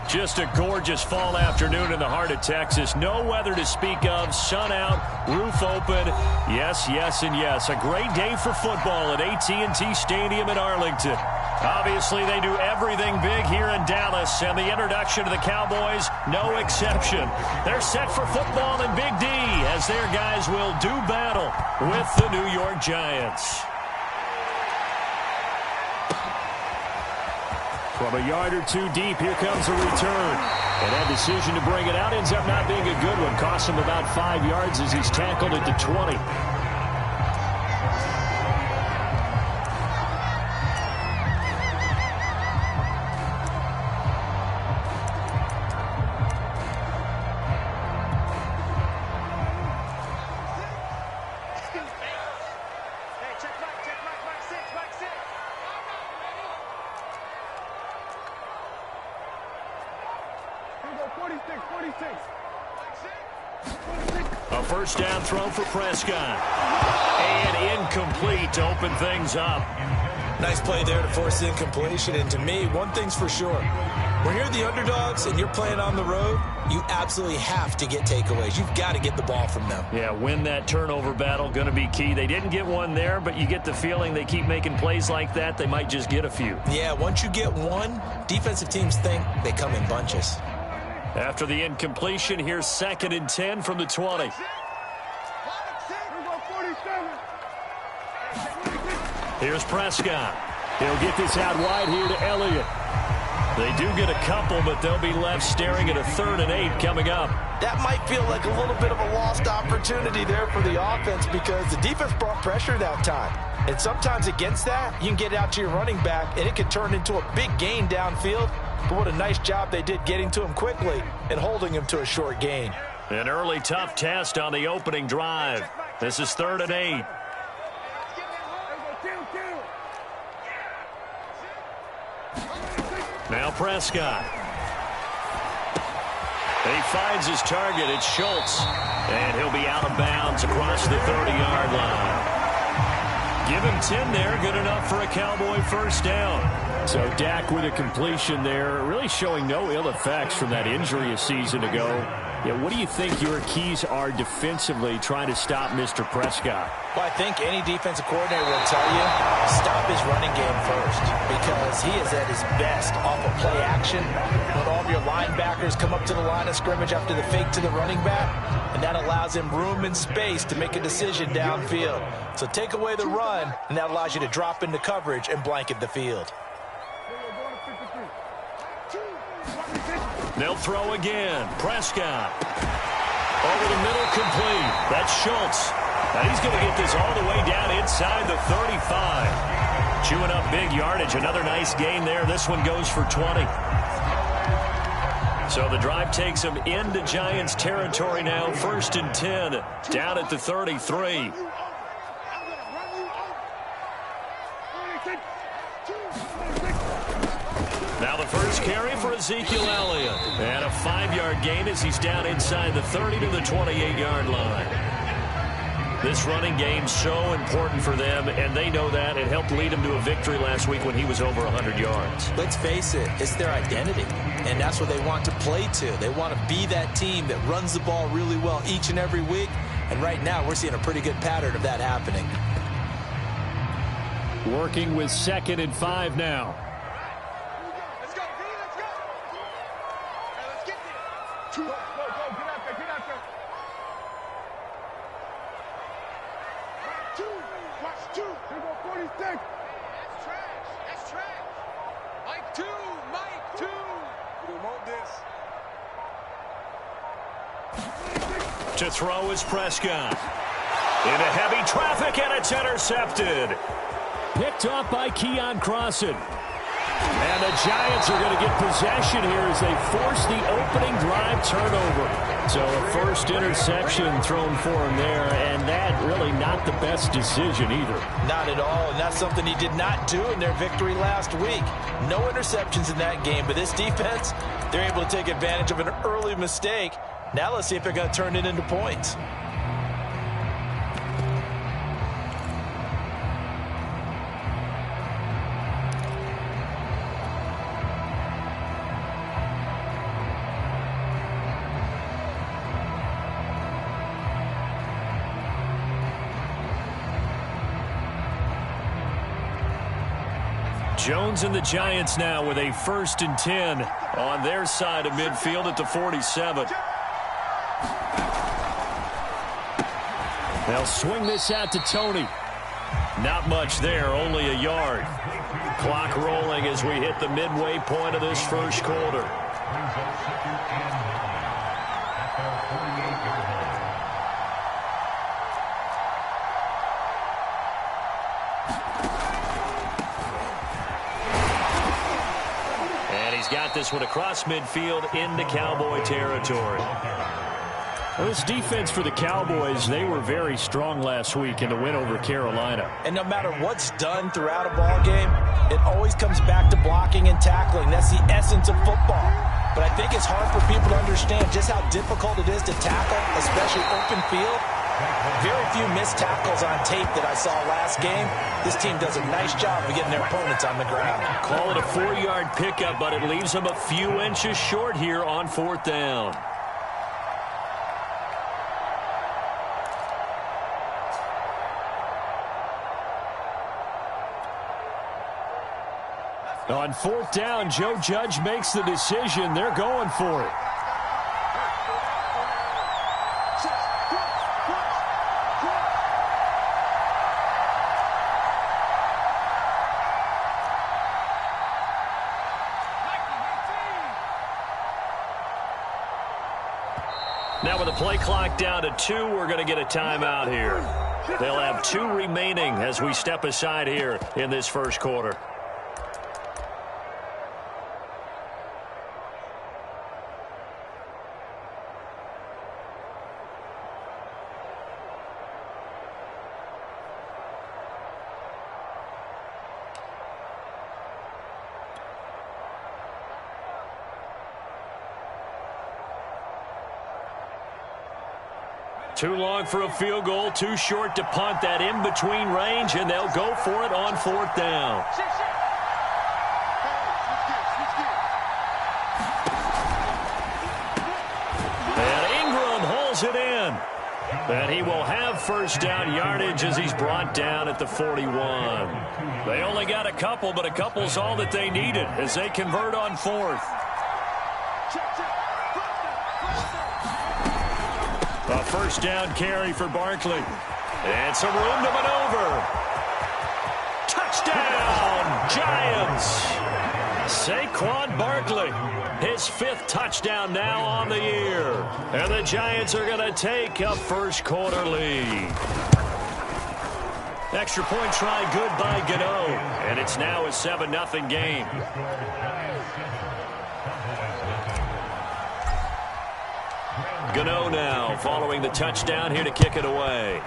Just a gorgeous fall afternoon in the heart of Texas. No weather to speak of. Sun out, roof open. Yes, yes, and yes. A great day for football at AT&T Stadium in Arlington. Obviously, they do everything big here in Dallas, and the introduction to the Cowboys, no exception. They're set for football in Big D as their guys will do battle with the New York Giants. From a yard or two deep, here comes a return. And that decision to bring it out ends up not being a good one. Costs him about 5 yards as he's tackled at the 20. A first down throw for Prescott. And incomplete to open things up. Nice play there to force the incompletion. And to me, one thing's for sure. When you're the underdogs and you're playing on the road, you absolutely have to get takeaways. You've got to get the ball from them. Yeah, win that turnover battle, going to be key. They didn't get one there, but you get the feeling they keep making plays like that, they might just get a few. Yeah, once you get one, defensive teams think they come in bunches. After the incompletion, here's 2nd and 10 from the 20. Here's Prescott. He'll get this out wide here to Elliott. They do get a couple, but they'll be left staring at a 3rd and 8 coming up. That might feel like a little bit of a lost opportunity there for the offense because the defense brought pressure that time. And sometimes against that, you can get out to your running back, and it can turn into a big gain downfield. But what a nice job they did getting to him quickly and holding him to a short gain. An early tough test on the opening drive. This is 3rd and 8. Now Prescott. He finds his target. It's Schultz. And he'll be out of bounds across the 30-yard line. Give him 10 there. Good enough for a Cowboy first down. So Dak with a completion there, really showing no ill effects from that injury a season ago. Yeah, what do you think your keys are defensively trying to stop Mr. Prescott? Well, I think any defensive coordinator will tell you, stop his running game first because he is at his best off of play action when all of your linebackers come up to the line of scrimmage after the fake to the running back, and that allows him room and space to make a decision downfield. So take away the run, and that allows you to drop into coverage and blanket the field. They'll throw again. Prescott. Over the middle, complete. That's Schultz. And he's going to get this all the way down inside the 35. Chewing up big yardage. Another nice gain there. This one goes for 20. So the drive takes him into Giants territory now. 1st and 10. Down at the 33. Now the first carry for Ezekiel Elliott. And a 5-yard gain as he's down inside the 30 to the 28-yard line. This running game's so important for them, and they know that. It helped lead them to a victory last week when he was over 100 yards. Let's face it, it's their identity, and that's what they want to play to. They want to be that team that runs the ball really well each and every week, and right now we're seeing a pretty good pattern of that happening. Working with 2nd and 5 now. To throw is Prescott. Into heavy traffic, and it's intercepted. Picked off by Keon Crossan. And the Giants are going to get possession here as they force the opening drive turnover. So a first interception thrown for him there, and that really not the best decision either. Not at all, and that's something he did not do in their victory last week. No interceptions in that game, but this defense, they're able to take advantage of an early mistake. Now let's see if they're going to turn it into points. Jones and the Giants now with a 1st and 10 on their side of midfield at the 47. They'll swing this out to Tony. Not much there, only a yard. Clock rolling as we hit the midway point of this first quarter. And he's got this one across midfield into Cowboy territory. Well, this defense for the Cowboys, they were very strong last week in the win over Carolina. And no matter what's done throughout a ball game, it always comes back to blocking and tackling. That's the essence of football. But I think it's hard for people to understand just how difficult it is to tackle, especially open field. Very few missed tackles on tape that I saw last game. This team does a nice job of getting their opponents on the ground. Call it a 4-yard pickup, but it leaves them a few inches short here on 4th down. On 4th down, Joe Judge makes the decision. They're going for it. Now with the play clock down to 2, we're going to get a timeout here. They'll have 2 remaining as we step aside here in this first quarter. Too long for a field goal, too short to punt. That in-between range, and they'll go for it on 4th down. And Ingram hauls it in. And he will have 1st down yardage as he's brought down at the 41. They only got a couple, but a couple's all that they needed as they convert on 4th. A 1st down carry for Barkley. And some room to maneuver. Touchdown, Giants. Saquon Barkley, his 5th touchdown now on the year. And the Giants are going to take a first quarter lead. Extra point try good by Gano. And it's now a 7-0 game. Gano now following the touchdown here to kick it away.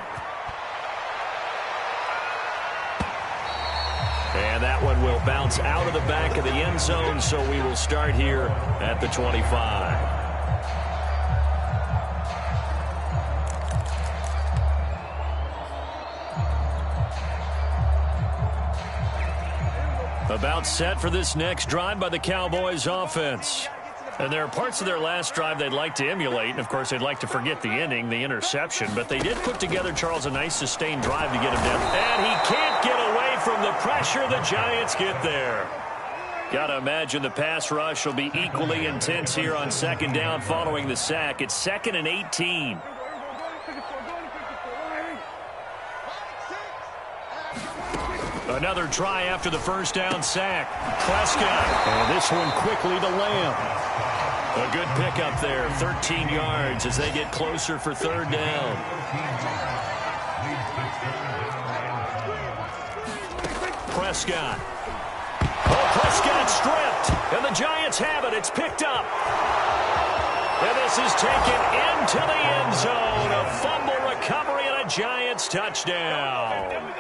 And that one will bounce out of the back of the end zone, so we will start here at the 25. About set for this next drive by the Cowboys offense. And there are parts of their last drive they'd like to emulate. And, of course, they'd like to forget the inning, the interception. But they did put together, Charles, a nice sustained drive to get him down. And he can't get away from the pressure. The Giants get there. Got to imagine the pass rush will be equally intense here on 2nd down following the sack. It's 2nd and 18. Another try after the 1st down sack. Prescott. And this one quickly to Lamb. A good pickup there. 13 yards as they get closer for 3rd down. Prescott. Oh, Prescott stripped. And the Giants have it. It's picked up. And this is taken into the end zone. A fumble recovery and a Giants touchdown.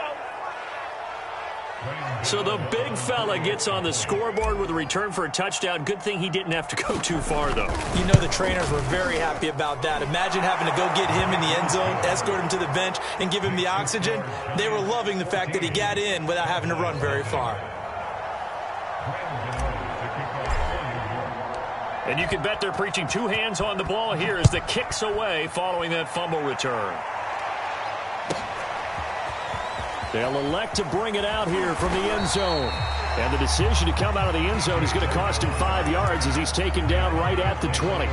So the big fella gets on the scoreboard with a return for a touchdown. Good thing he didn't have to go too far, though. You know the trainers were very happy about that. Imagine having to go get him in the end zone, escort him to the bench, and give him the oxygen. They were loving the fact that he got in without having to run very far. And you can bet they're preaching 2 hands on the ball here as the kick's away following that fumble return. They'll elect to bring it out here from the end zone. And the decision to come out of the end zone is going to cost him 5 yards as he's taken down right at the 20.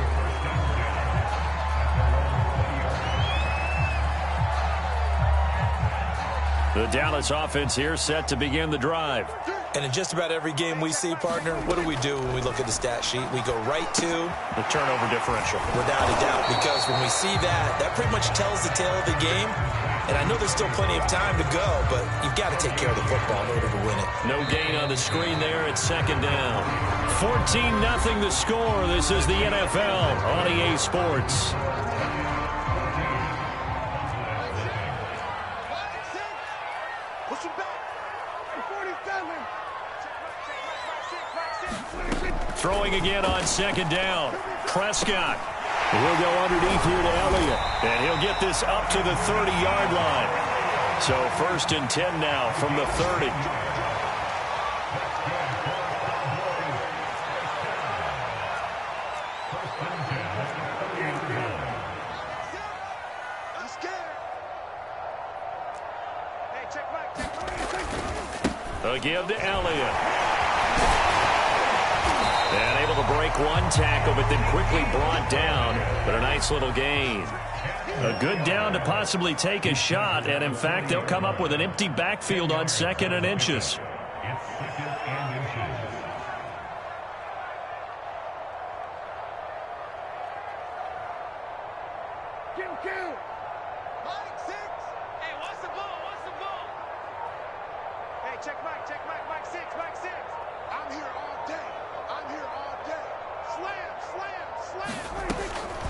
The Dallas offense here set to begin the drive. And in just about every game we see, partner, what do when we look at the stat sheet? We go right to the turnover differential. Without a doubt, because when we see that, that pretty much tells the tale of the game. And I know there's still plenty of time to go, but you've got to take care of the football in order to win it. No gain on the screen there. It's second down. 14-0 the score. This is the NFL on EA Sports. Throwing again on second down. Prescott. He'll go underneath here to Elliott. And he'll get this up to the 30-yard line. So 1st and 10 now from the 30. A give to Elliott. And able to break one tackle, but then quickly brought down. But a nice little gain. A good down to possibly take a shot. And, in fact, they'll come up with an empty backfield on 2nd and inches.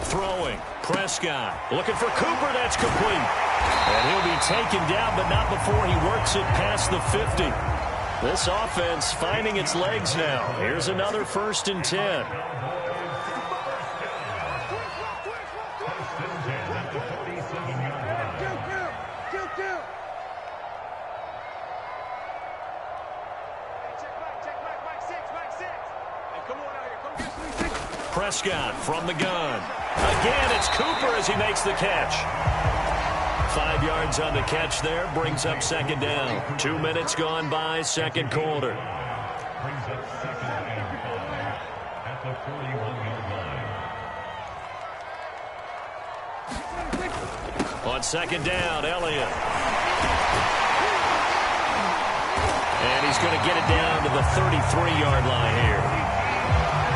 Throwing. Prescott looking for Cooper. That's complete. And he'll be taken down, but not before he works it past the 50. This offense finding its legs now. Here's another 1st and 10. Prescott from the gun. Again, it's Cooper as he makes the catch. 5 yards on the catch there. Brings up second down. 2 minutes gone by, second quarter. On second down, Elliott. And he's going to get it down to the 33-yard line here.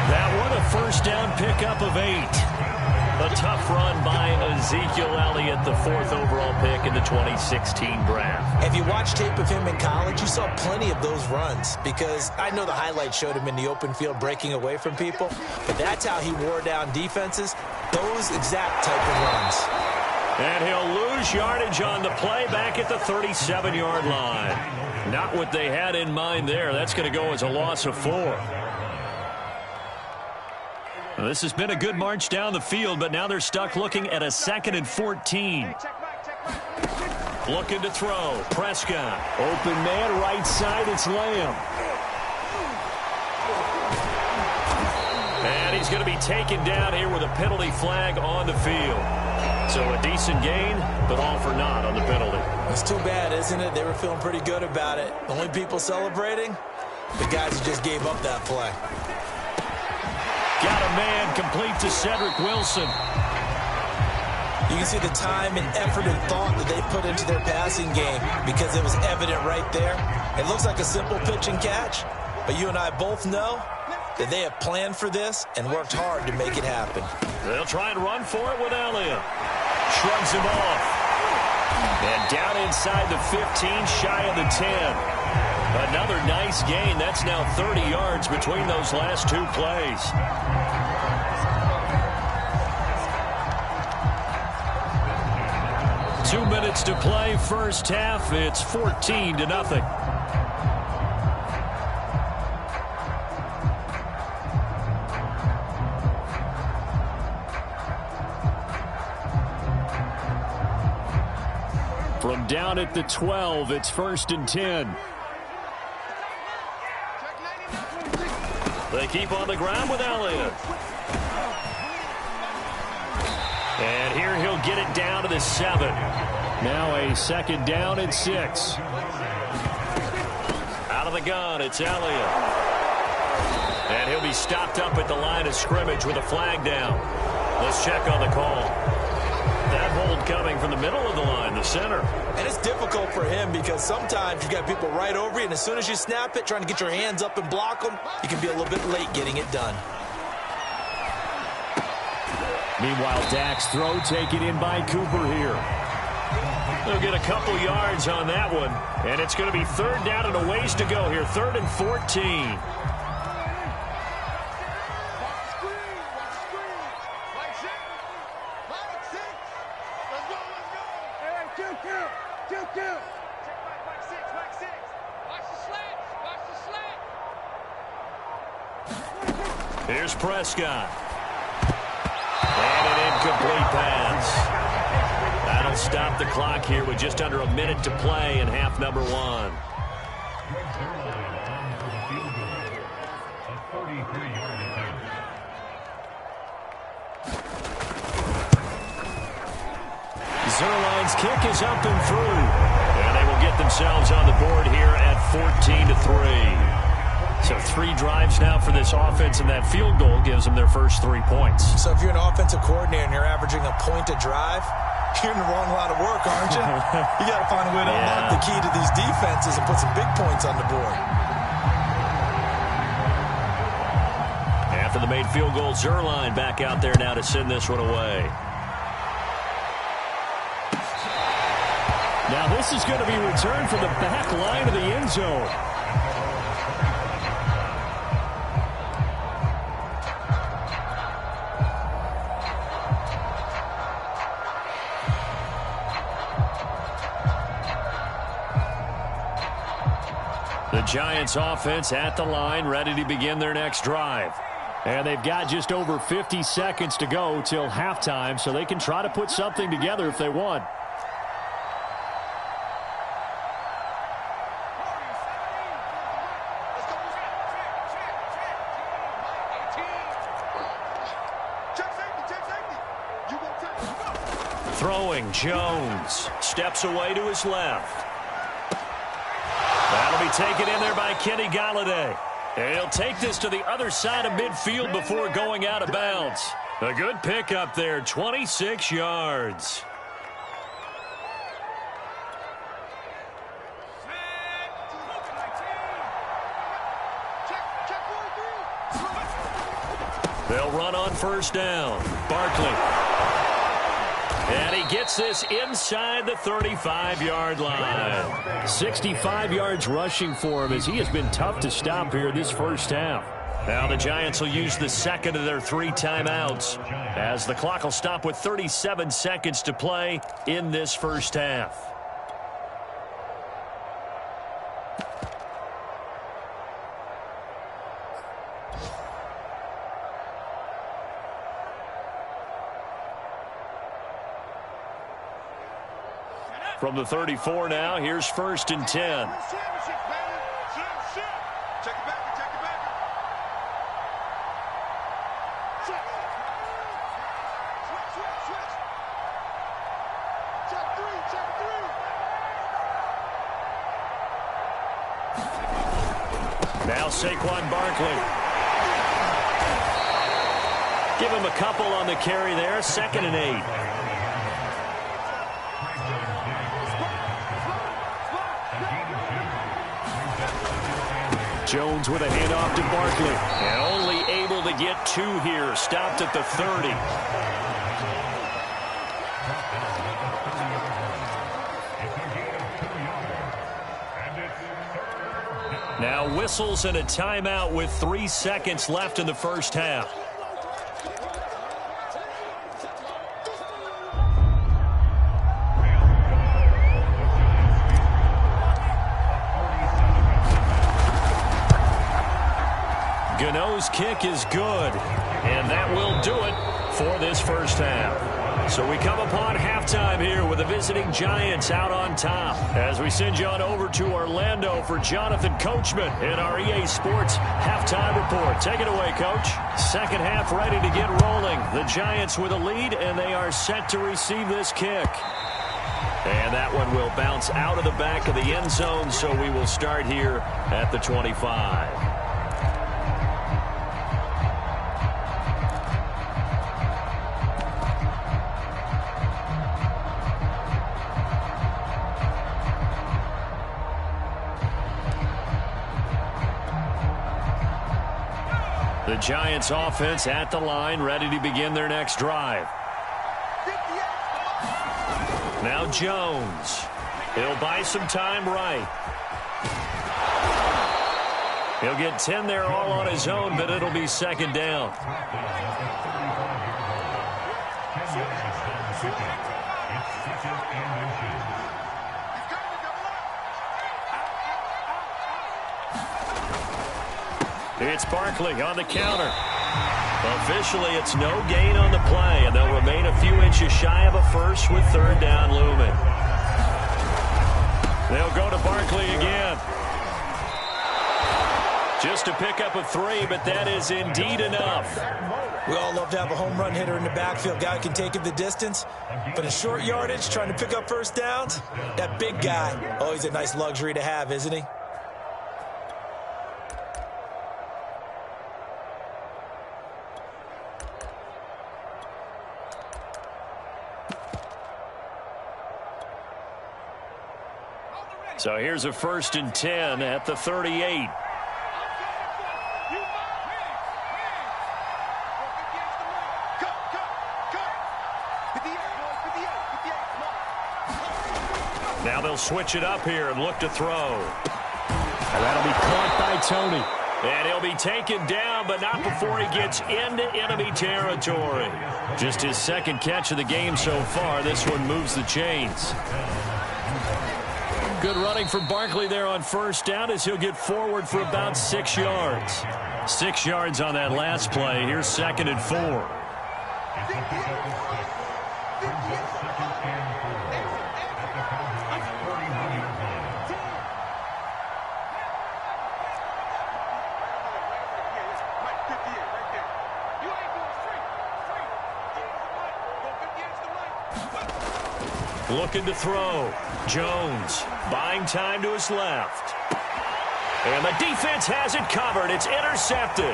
That one a 1st down pickup of 8. A tough run by Ezekiel Elliott, the 4th overall pick in the 2016 draft. If you watch tape of him in college, you saw plenty of those runs because I know the highlights showed him in the open field breaking away from people, but that's how he wore down defenses, those exact type of runs. And he'll lose yardage on the play back at the 37-yard line. Not what they had in mind there. That's going to go as a loss of 4. Well, this has been a good march down the field, but now they're stuck looking at a 2nd and 14. Looking to throw. Prescott. Open man, right side, it's Lamb. And he's going to be taken down here with a penalty flag on the field. So a decent gain, but all for naught on the penalty. It's too bad, isn't it? They were feeling pretty good about it. The only people celebrating, the guys who just gave up that play. Got a man complete to Cedric Wilson. You can see the time and effort and thought that they put into their passing game because it was evident right there. It looks like a simple pitch and catch, but you and I both know that they have planned for this and worked hard to make it happen. They'll try and run for it with Elliott. Shrugs him off. And down inside the 15, shy of the 10. Another nice gain. That's now 30 yards between those last 2 plays. Two minutes to play, first half. It's 14-0. From down at the 12, it's 1st and 10. They keep on the ground with Elliott. And here he'll get it down to the 7. Now a 2nd down and 6. Out of the gun, it's Elliott. And he'll be stopped up at the line of scrimmage with a flag down. Let's check on the call. That hold coming from the middle of the line, the center. And it's difficult for him because sometimes you've got people right over you, and as soon as you snap it, trying to get your hands up and block them, you can be a little bit late getting it done. Meanwhile, Dak's throw taken in by Cooper here. They'll get a couple yards on that one, and it's going to be 3rd down and a ways to go here, 3rd and 14. Here's Prescott. And an incomplete pass. That'll stop the clock here with just under a minute to play in half number 1. Zerline's kick is up and through. And they will get themselves on the board here at 14-3. So 3 drives now for this offense, and that field goal gives them their first 3 points. So if you're an offensive coordinator and you're averaging a point a drive, you're in the wrong line of work, aren't you? You got to find a way to unlock the key to these defenses and put some big points on the board. After the made field goal, Zerline back out there now to send this one away. Now this is going to be returned from the back line of the end zone. The Giants offense at the line, ready to begin their next drive. And they've got just over 50 seconds to go till halftime, so they can try to put something together if they want. Throwing, Jones steps away to his left. That'll be taken in there by Kenny Galladay. And he'll take this to the other side of midfield before going out of bounds. A good pickup there, 26 yards. They'll run on 1st down. Barkley. And he gets this inside the 35-yard line. 65 yards rushing for him as he has been tough to stop here this first half. Now the Giants will use the 2nd of their 3 timeouts as the clock will stop with 37 seconds to play in this first half. From the 34 now, here's 1st and 10. Now Saquon Barkley. Give him a couple on the carry there, 2nd and 8. Jones with a handoff to Barkley. And only able to get 2 here. Stopped at the 30. Now whistles and a timeout with 3 seconds left in the first half. Gano's kick is good, and that will do it for this first half. So we come upon halftime here with the visiting Giants out on top. As we send you on over to Orlando for Jonathan Coachman in our EA Sports halftime report. Take it away, Coach. Second half ready to get rolling. The Giants with a lead, and they are set to receive this kick. And that one will bounce out of the back of the end zone, so we will start here at the 25. The Giants offense at the line, ready to begin their next drive. Now Jones. He'll buy some time right. He'll get 10 there all on his own, but it'll be second down. It's Barkley on the counter. Officially, it's no gain on the play, and they'll remain a few inches shy of a first with third down looming. They'll go to Barkley again. Just to pick up a 3, but that is indeed enough. We all love to have a home run hitter in the backfield. Guy can take it the distance. But in short yardage, trying to pick up first downs, that big guy, always a nice luxury to have, isn't he? So here's a 1st and 10 at the 38. Now they'll switch it up here and look to throw. And that'll be caught by Tony. And he'll be taken down, but not before he gets into enemy territory. Just his second catch of the game so far. This one moves the chains. Good running from Barkley there on first down as he'll get forward for about 6 yards. 6 yards on that last play. Here's 2nd and 4. Looking to throw. Jones buying time to his left. And the defense has it covered. It's intercepted.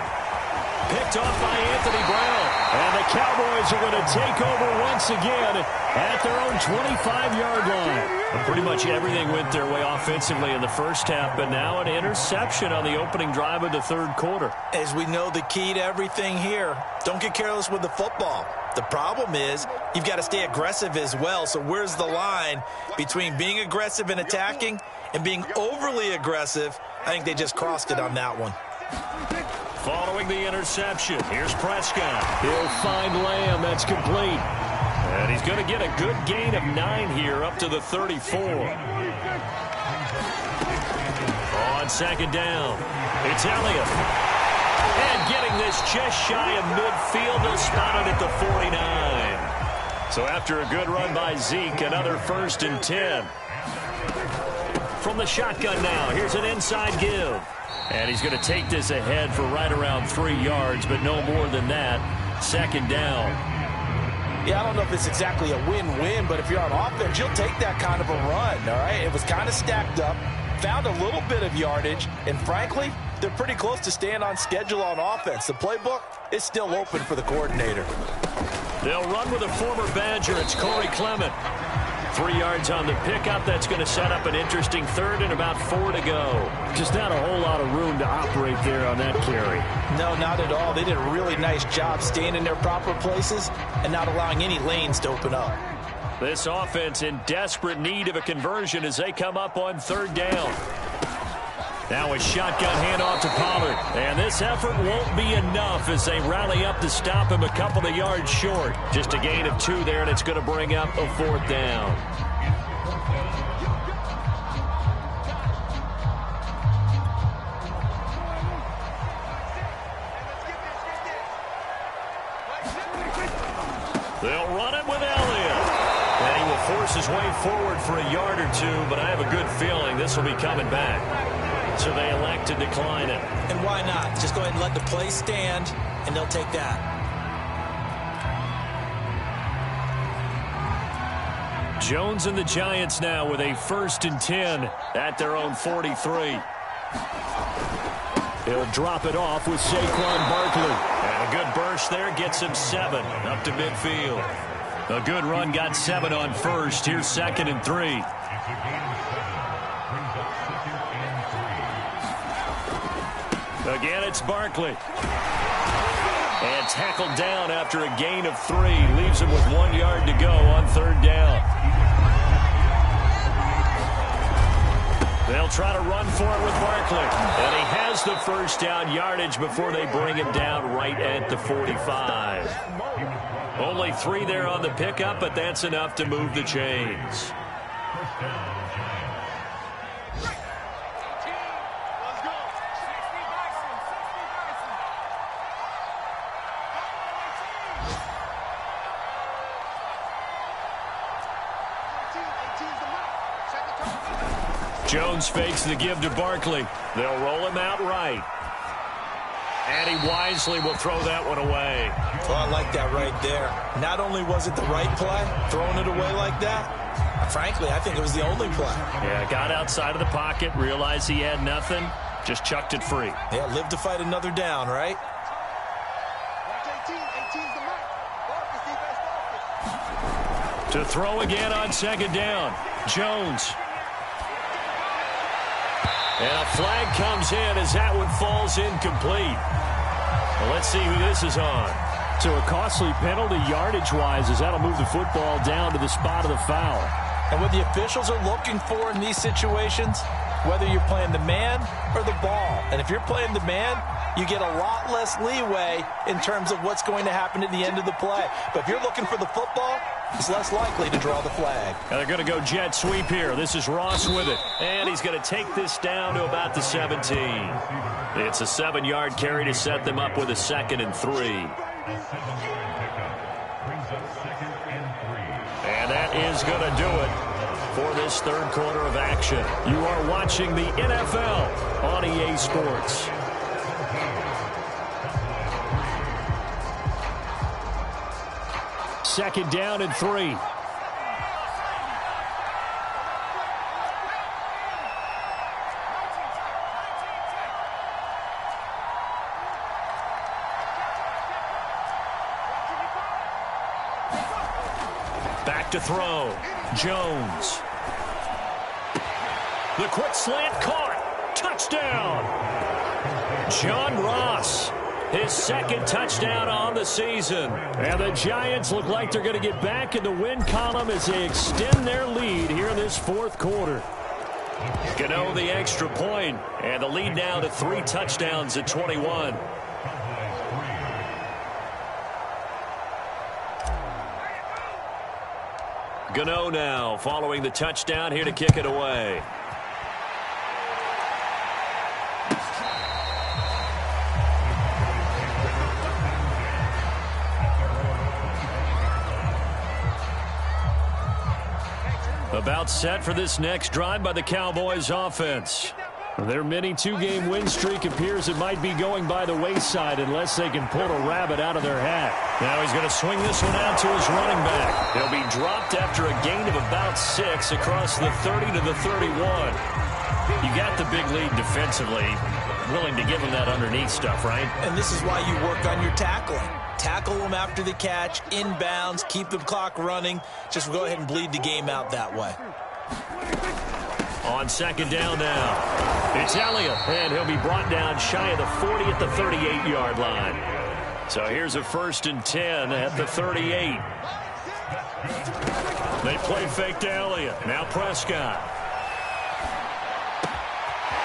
Picked off by Anthony Brown. And the Cowboys are going to take over once again at their own 25-yard line. And pretty much everything went their way offensively in the first half, but now an interception on the opening drive of the third quarter. As we know, the key to everything here, don't get careless with the football. The problem is you've got to stay aggressive as well. So where's the line between being aggressive and attacking and being overly aggressive? I think they just crossed it on that one. Following the interception, here's Prescott. He'll find Lamb. That's complete. And he's going to get a good gain of 9 here up to the 34. On second down, it's Elliott. And getting this just shy of midfield, they'll spot it at the 49. So after a good run by Zeke, another 1st and 10. From the shotgun now, here's an inside give. And he's going to take this ahead for right around 3 yards, but no more than that. 2nd down. Yeah, I don't know if it's exactly a win-win, but if you're on offense, you'll take that kind of a run, all right? It was kind of stacked up, found a little bit of yardage, and frankly, they're pretty close to staying on schedule on offense. The playbook is still open for the coordinator. They'll run with a former Badger. It's Corey Clement. 3 yards on the pickup. That's going to set up an interesting 3rd and about 4 to go. Just not a whole lot of room to operate there on that carry. No, not at all. They did a really nice job staying in their proper places and not allowing any lanes to open up. This offense in desperate need of a conversion as they come up on 3rd down. Now a shotgun handoff to Pollard. And this effort won't be enough as they rally up to stop him a couple of yards short. Just a gain of 2 there, and it's going to bring up a 4th down. They'll run it with Elliott. way forward for a yard or two, but I have a good feeling this will be coming back. So they elect to decline it. And why not? Just go ahead and let the play stand, and they'll take that. Jones and the Giants now with a 1st and 10 at their own 43. He'll drop it off with Saquon Barkley. And a good burst there gets him 7 up to midfield. A good run got 7 on first. Here's 2nd and 3. Again, it's Barkley. And tackled down after a gain of 3. Leaves him with 1 yard to go on 3rd down. They'll try to run for it with Barkley. And he has the first down yardage before they bring him down right at the 45. Only 3 there on the pickup, but that's enough to move the chains. Jones fakes the give to Barkley. They'll roll him out right. And he wisely will throw that one away. Well, I like that right there. Not only was it the right play, throwing it away like that, frankly, I think it was the only play. Yeah, got outside of the pocket, realized he had nothing, just chucked it free. Yeah, live to fight another down, right? To throw again on 2nd down. Jones. And a flag comes in as that one falls incomplete. Well, let's see who this is on. So a costly penalty yardage-wise as that'll move the football down to the spot of the foul. And what the officials are looking for in these situations, whether you're playing the man or the ball. And if you're playing the man, you get a lot less leeway in terms of what's going to happen at the end of the play. But if you're looking for the football, it's less likely to draw the flag. And they're going to go jet sweep here. This is Ross with it. And he's going to take this down to about the 17. It's a 7-yard carry to set them up with a 2nd and 3. And that is going to do it for this 3rd quarter of action. You are watching the NFL on EA Sports. Second down and 3. Back to throw. Jones. The quick slant caught. Touchdown. John Ross. His 2nd touchdown on the season. And the Giants look like they're going to get back in the win column as they extend their lead here in this 4th quarter. Gano the extra point, and the lead now to 3 touchdowns at 21. Gano now following the touchdown here to kick it away. About set for this next drive by the Cowboys offense. Their mini 2-game win streak appears it might be going by the wayside unless they can pull a rabbit out of their hat. Now he's going to swing this one out to his running back. He'll be dropped after a gain of about 6 across the 30 to the 31. You got the big lead defensively. Willing to give him that underneath stuff, right? And this is why you work on your tackling. Tackle them after the catch, inbounds, keep the clock running. Just go ahead and bleed the game out that way. On 2nd down now, it's Elliott, and he'll be brought down shy of the 40 at the 38-yard line. So here's a 1st and 10 at the 38. They play fake to Elliott. Now Prescott.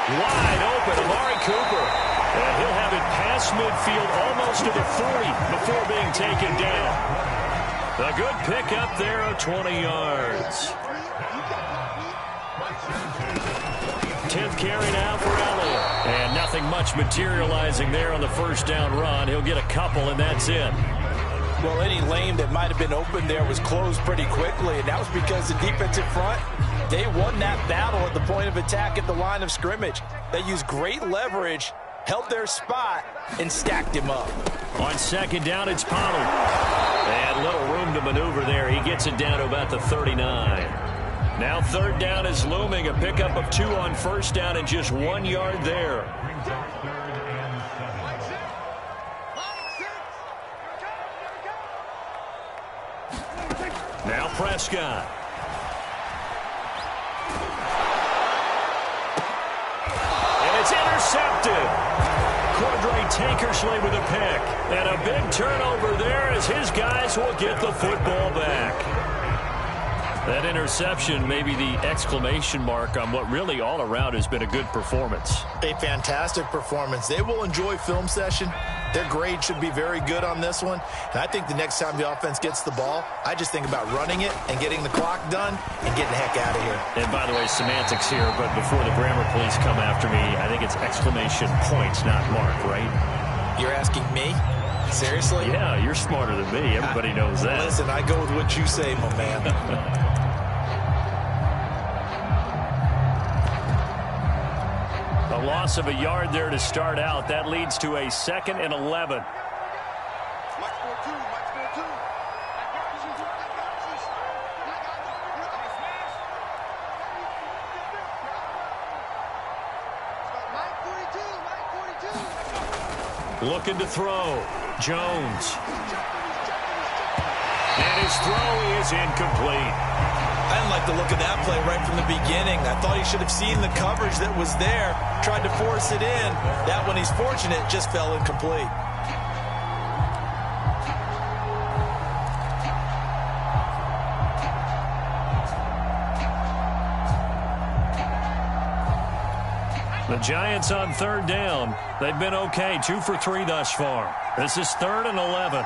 Wide open, Amari Cooper. And he'll have it past midfield almost to the 40 before being taken down. A good pickup there of 20 yards. 10th carry now for Elliott. And nothing much materializing there on the 1st down run. He'll get a couple, and that's it. Well, any lane that might have been open there was closed pretty quickly, and that was because the defensive front, they won that battle at the point of attack at the line of scrimmage. They used great leverage, held their spot, and stacked him up. On second down, it's Pollard. And little room to maneuver there. He gets it down to about the 39. Now third down is looming. A pickup of 2 on first down and just 1 yard there. Now Prescott. And it's intercepted. Cordray Tankersley with a pick. And a big turnover there as his guys will get the football back. That interception may be the exclamation mark on what really all around has been a good performance. A fantastic performance. They will enjoy film session. Their grade should be very good on this one. And I think the next time the offense gets the ball, I just think about running it and getting the clock done and getting the heck out of here. And by the way, semantics here, but before the grammar police come after me, I think it's exclamation points, not mark, right? You're asking me? Seriously? Yeah, you're smarter than me. Everybody knows that. Listen, I go with what you say, my man. A loss of a yard there to start out. That leads to a 2nd and 11. Looking to throw. Jones. And his throw is incomplete. I didn't like the look of that play right from the beginning. I thought he should have seen the coverage that was there, tried to force it in. That one, he's fortunate, just fell incomplete. The Giants on third down. They've been okay, 2 for 3 thus far. This is 3rd and 11.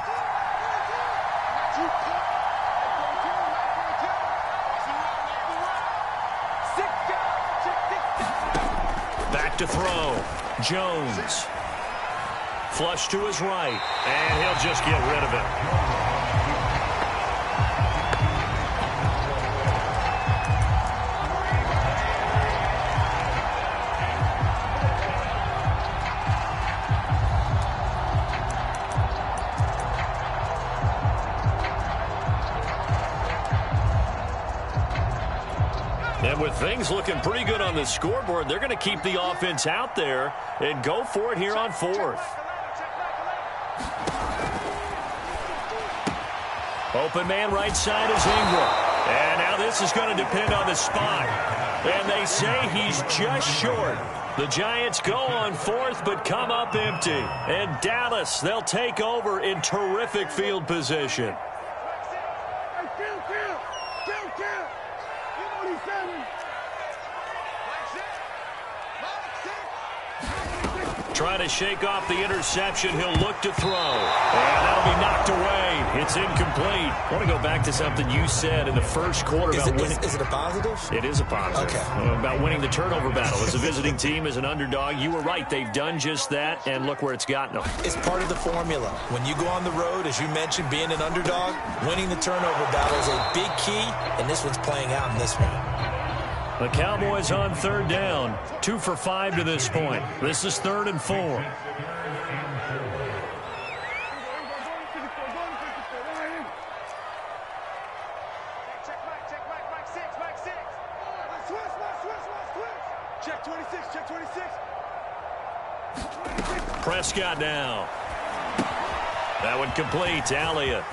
To throw. Jones. Flush to his right. And he'll just get rid of it. And with things looking pretty good on the scoreboard, they're going to keep the offense out there and go for it here on 4th. Open man right side is Ingram. And now this is going to depend on the spot. And they say he's just short. The Giants go on 4th but come up empty. And Dallas, they'll take over in terrific field position. Trying to shake off the interception. He'll look to throw. And that'll be knocked away. It's incomplete. I want to go back to something you said in the first quarter about winning. Is it a positive? It is a positive. Okay. About winning the turnover battle. As a visiting team, as an underdog, you were right. They've done just that, and look where it's gotten them. It's part of the formula. When you go on the road, as you mentioned, being an underdog, winning the turnover battle is a big key, and this one's playing out in this one. The Cowboys on third down. 2 for 5 to this point. This is 3rd and 4. Check 26, check 26. Prescott now. That one complete. Elliott.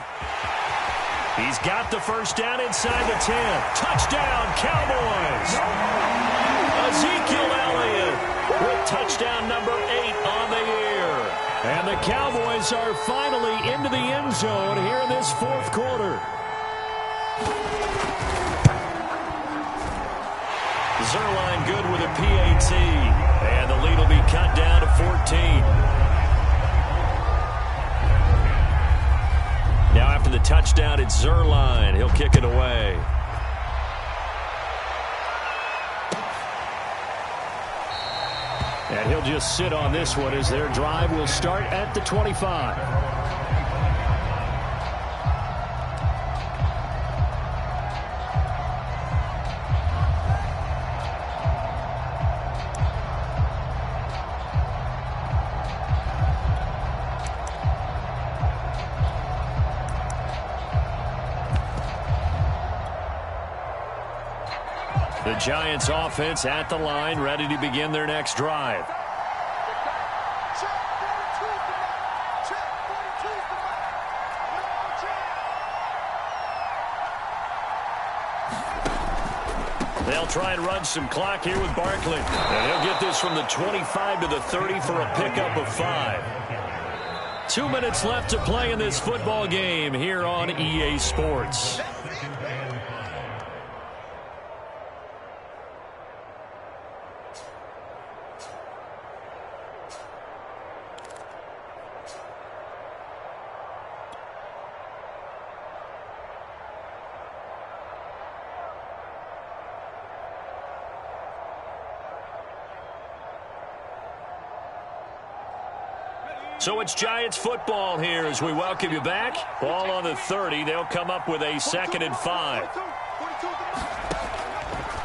He's got the first down inside the 10. Touchdown, Cowboys. Ezekiel Elliott with touchdown number 8 on the year. And the Cowboys are finally into the end zone here in this 4th quarter. Zerline good with a PAT. And the lead will be cut down to 14. Now after the touchdown, it's Zerline. He'll kick it away. And he'll just sit on this one as their drive will start at the 25. The Giants offense at the line, ready to begin their next drive. They'll try and run some clock here with Barkley. And he'll get this from the 25 to the 30 for a pickup of 5. 2 minutes left to play in this football game here on EA Sports. So it's Giants football here as we welcome you back. Ball on the 30. They'll come up with a 2nd and 5.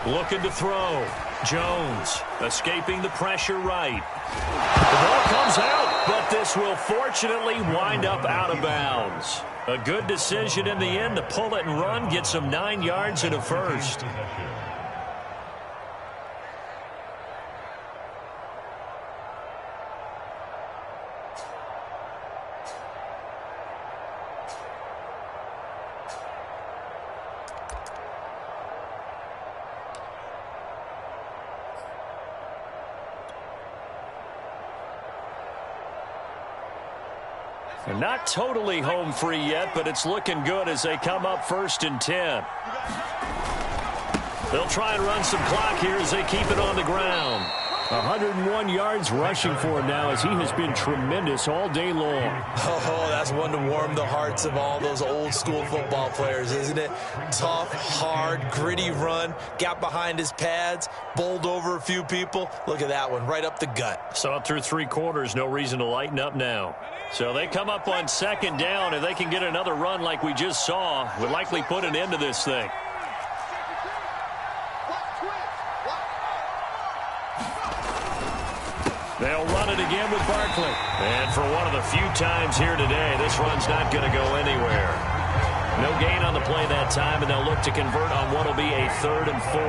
Looking to throw. Jones escaping the pressure right. The ball comes out, but this will fortunately wind up out of bounds. A good decision in the end to pull it and run, get some 9 yards and a first. They're not totally home free yet, but it's looking good as they come up 1st and 10. They'll try and run some clock here as they keep it on the ground. 101 yards rushing for him now as he has been tremendous all day long. Oh, that's one to warm the hearts of all those old school football players, isn't it? Tough, hard, gritty run, got behind his pads, bowled over a few people. Look at that one, right up the gut. Saw it through 3 quarters, no reason to lighten up now. So they come up on 2nd down. If they can get another run like we just saw, would likely put an end to this thing. They'll run it again with Barkley. And for one of the few times here today, this run's not going to go anywhere. No gain on the play that time, and they'll look to convert on what will be a 3rd and 4.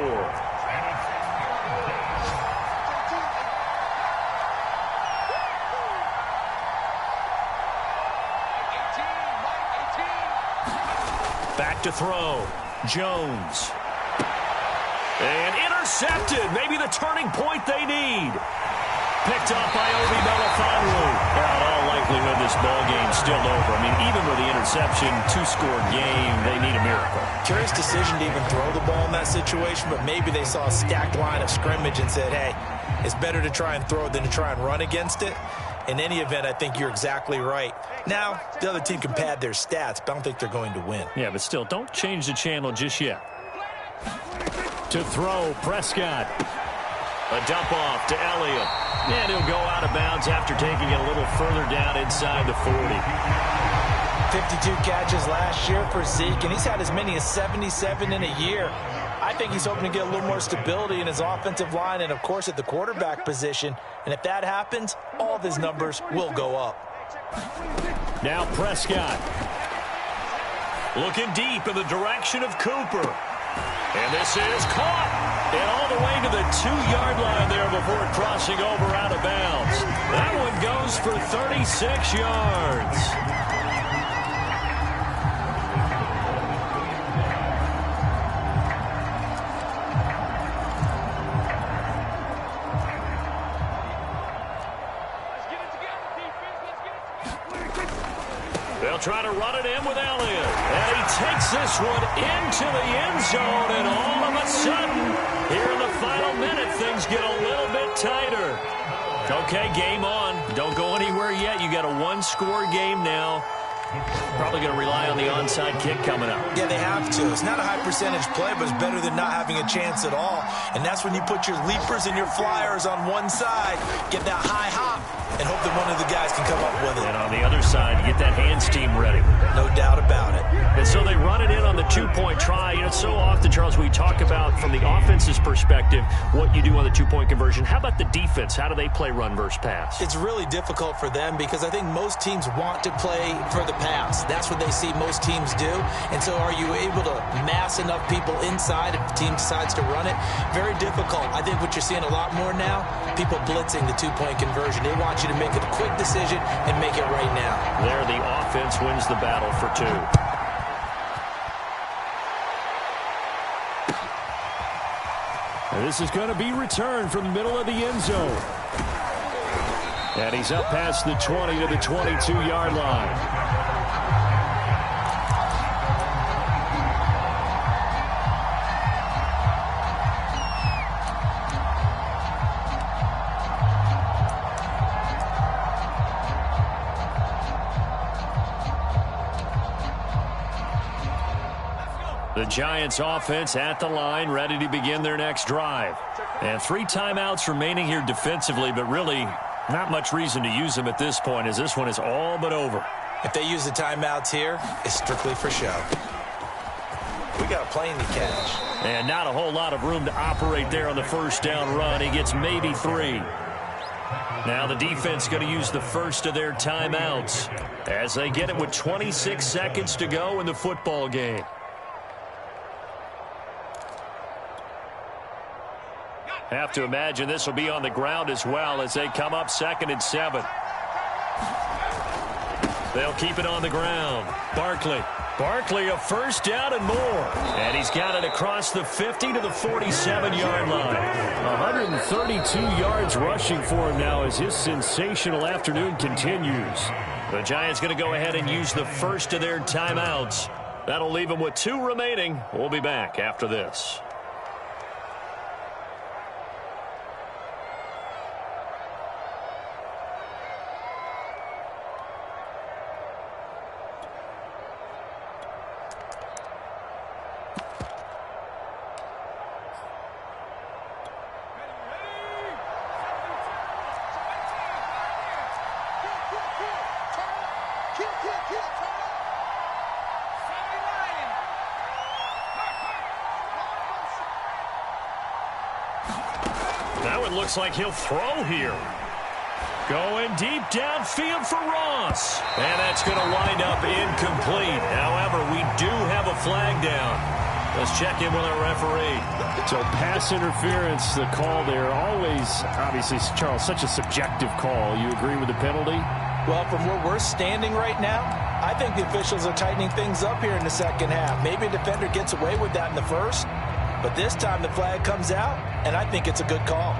Back to throw. Jones. And intercepted. Maybe the turning point they need. Picked up by Obi Melifonwu. In all likelihood, this ball game's still over. I mean, even with the interception, 2-score game, they need a miracle. Curious decision to even throw the ball in that situation, but maybe they saw a stacked line of scrimmage and said, hey, it's better to try and throw it than to try and run against it. In any event, I think you're exactly right. Now, the other team can pad their stats, but I don't think they're going to win. Yeah, but still, don't change the channel just yet. To throw, Prescott. A dump off to Elliott. And he'll go out of bounds after taking it a little further down inside the 40. 52 catches last year for Zeke, and he's had as many as 77 in a year. I think he's hoping to get a little more stability in his offensive line and, of course, at the quarterback position. And if that happens, all of his numbers will go up. Now Prescott. Looking deep in the direction of Cooper. And this is caught. And all the way to the 2-yard line there before crossing over out of bounds. That one goes for 36 yards. They'll try to run it in with Elliott. And he takes this one into the end zone. And all of a sudden, here in the final minute, things get a little bit tighter. Okay, game on. Don't go anywhere yet. You got a 1-score game now. Probably going to rely on the onside kick coming up. Yeah, they have to. It's not a high-percentage play, but it's better than not having a chance at all. And that's when you put your leapers and your flyers on one side, get that high hop, and hope that one of the guys can come up with it. And on the other side, get that hands team ready. No doubt about it. And so they run it in on the two-point try. You know, so often, Charles, we talk about from the offense's perspective what you do on the two-point conversion. How about the defense? How do they play run versus pass? It's really difficult for them because I think most teams want to play for the pass. That's what they see most teams do. And so are you able to mass enough people inside if the team decides to run it? Very difficult. I think what you're seeing a lot more now, people blitzing the two-point conversion. They want you to make a quick decision and make it right now. There, the offense wins the battle for two. And this is going to be returned from the middle of the end zone. And he's up past the 20 to the 22-yard line. The Giants offense at the line, ready to begin their next drive. And 3 timeouts remaining here defensively, but really not much reason to use them at this point as this one is all but over. If they use the timeouts here, it's strictly for show. We got a plane to catch. And not a whole lot of room to operate there on the first down run. He gets maybe 3. Now the defense going to use the first of their timeouts as they get it with 26 seconds to go in the football game. Have to imagine this will be on the ground as well as they come up 2nd and 7. They'll keep it on the ground. Barkley, a first down and more. And he's got it across the 50 to the 47-yard line. 132 yards rushing for him now as his sensational afternoon continues. The Giants going to go ahead and use the first of their timeouts. That'll leave them with 2 remaining. We'll be back after this. Now it looks like he'll throw here. Going deep downfield for Ross. And that's going to wind up incomplete. However, we do have a flag down. Let's check in with our referee. So pass interference, the call there. Always, obviously, Charles, such a subjective call. You agree with the penalty? Well, from where we're standing right now, I think the officials are tightening things up here in the second half. Maybe a defender gets away with that in the first. But this time the flag comes out, and I think it's a good call.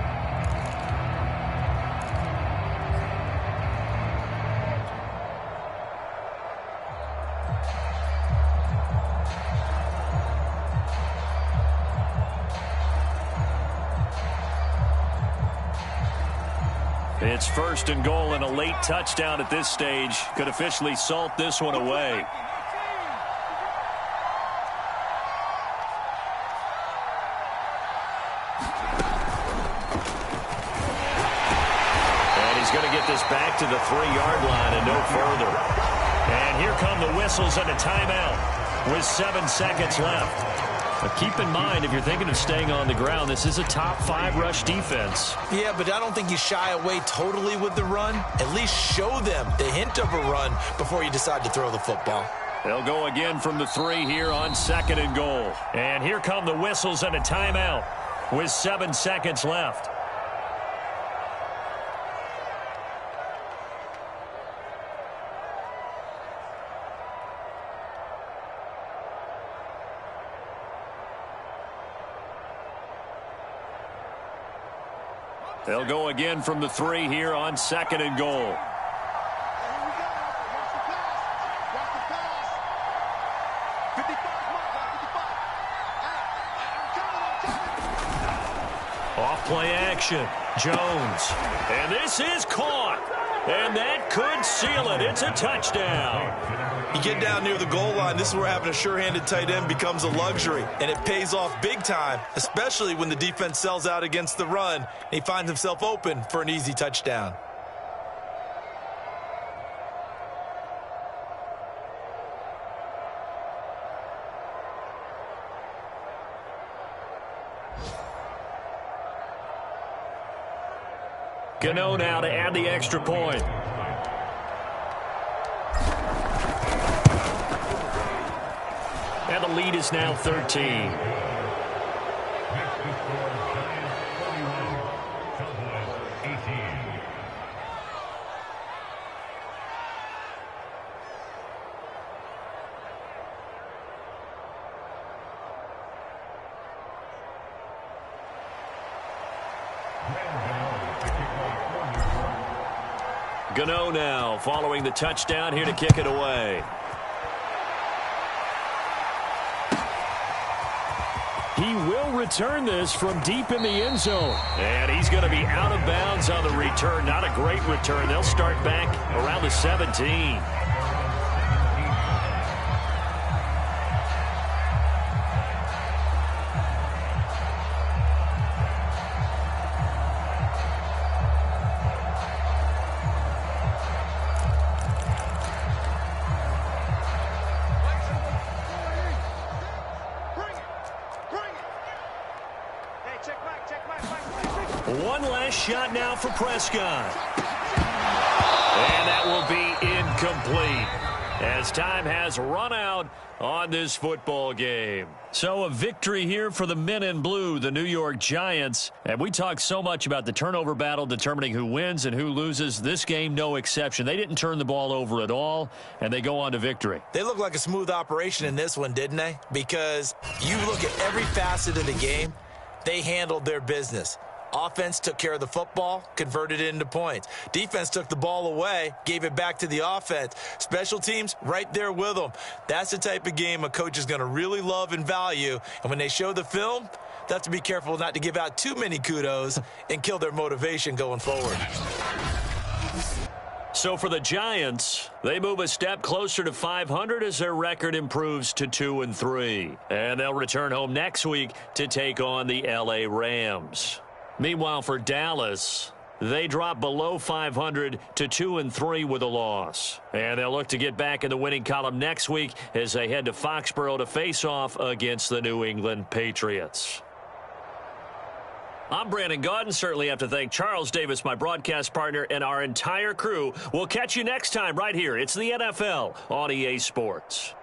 It's 1st and goal and a late touchdown at this stage. Could officially salt this one away. Going to get this back to the 3-yard line and no further. And here come the whistles and a timeout with 7 seconds left. But keep in mind, if you're thinking of staying on the ground, this is a top 5 rush defense. Yeah, but I don't think you shy away totally with the run. At least show them the hint of a run before you decide to throw the football. They'll go again from the 3 here on 2nd and goal. And here come the whistles and a timeout with 7 seconds left. They'll go again from the 3 here on 2nd and goal. Off play action. Jones. And this is caught. And that could seal it. It's a touchdown. You get down near the goal line, this is where having a sure-handed tight end becomes a luxury, and it pays off big time, especially when the defense sells out against the run, and he finds himself open for an easy touchdown. Gano now to add the extra point. And the lead is now 13. Gano now following the touchdown here to kick it away. He will return this from deep in the end zone. And he's going to be out of bounds on the return. Not a great return. They'll start back around the 17. One last shot now for Prescott. And that will be incomplete as time has run out on this football game. So a victory here for the men in blue, the New York Giants. And we talk so much about the turnover battle determining who wins and who loses. This game, no exception. They didn't turn the ball over at all, and they go on to victory. They look like a smooth operation in this one, didn't they? Because you look at every facet of the game, they handled their business. Offense took care of the football, converted it into points. Defense took the ball away, gave it back to the offense. Special teams, right there with them. That's the type of game a coach is going to really love and value. And when they show the film, they have to be careful not to give out too many kudos and kill their motivation going forward. So for the Giants, they move a step closer to 500 as their record improves to 2-3. And they'll return home next week to take on the LA Rams. Meanwhile, for Dallas, they drop below 500 to 2-3 with a loss. And they'll look to get back in the winning column next week as they head to Foxborough to face off against the New England Patriots. I'm Brandon Gaudin. Certainly have to thank Charles Davis, my broadcast partner, and our entire crew. We'll catch you next time right here. It's the NFL on EA Sports.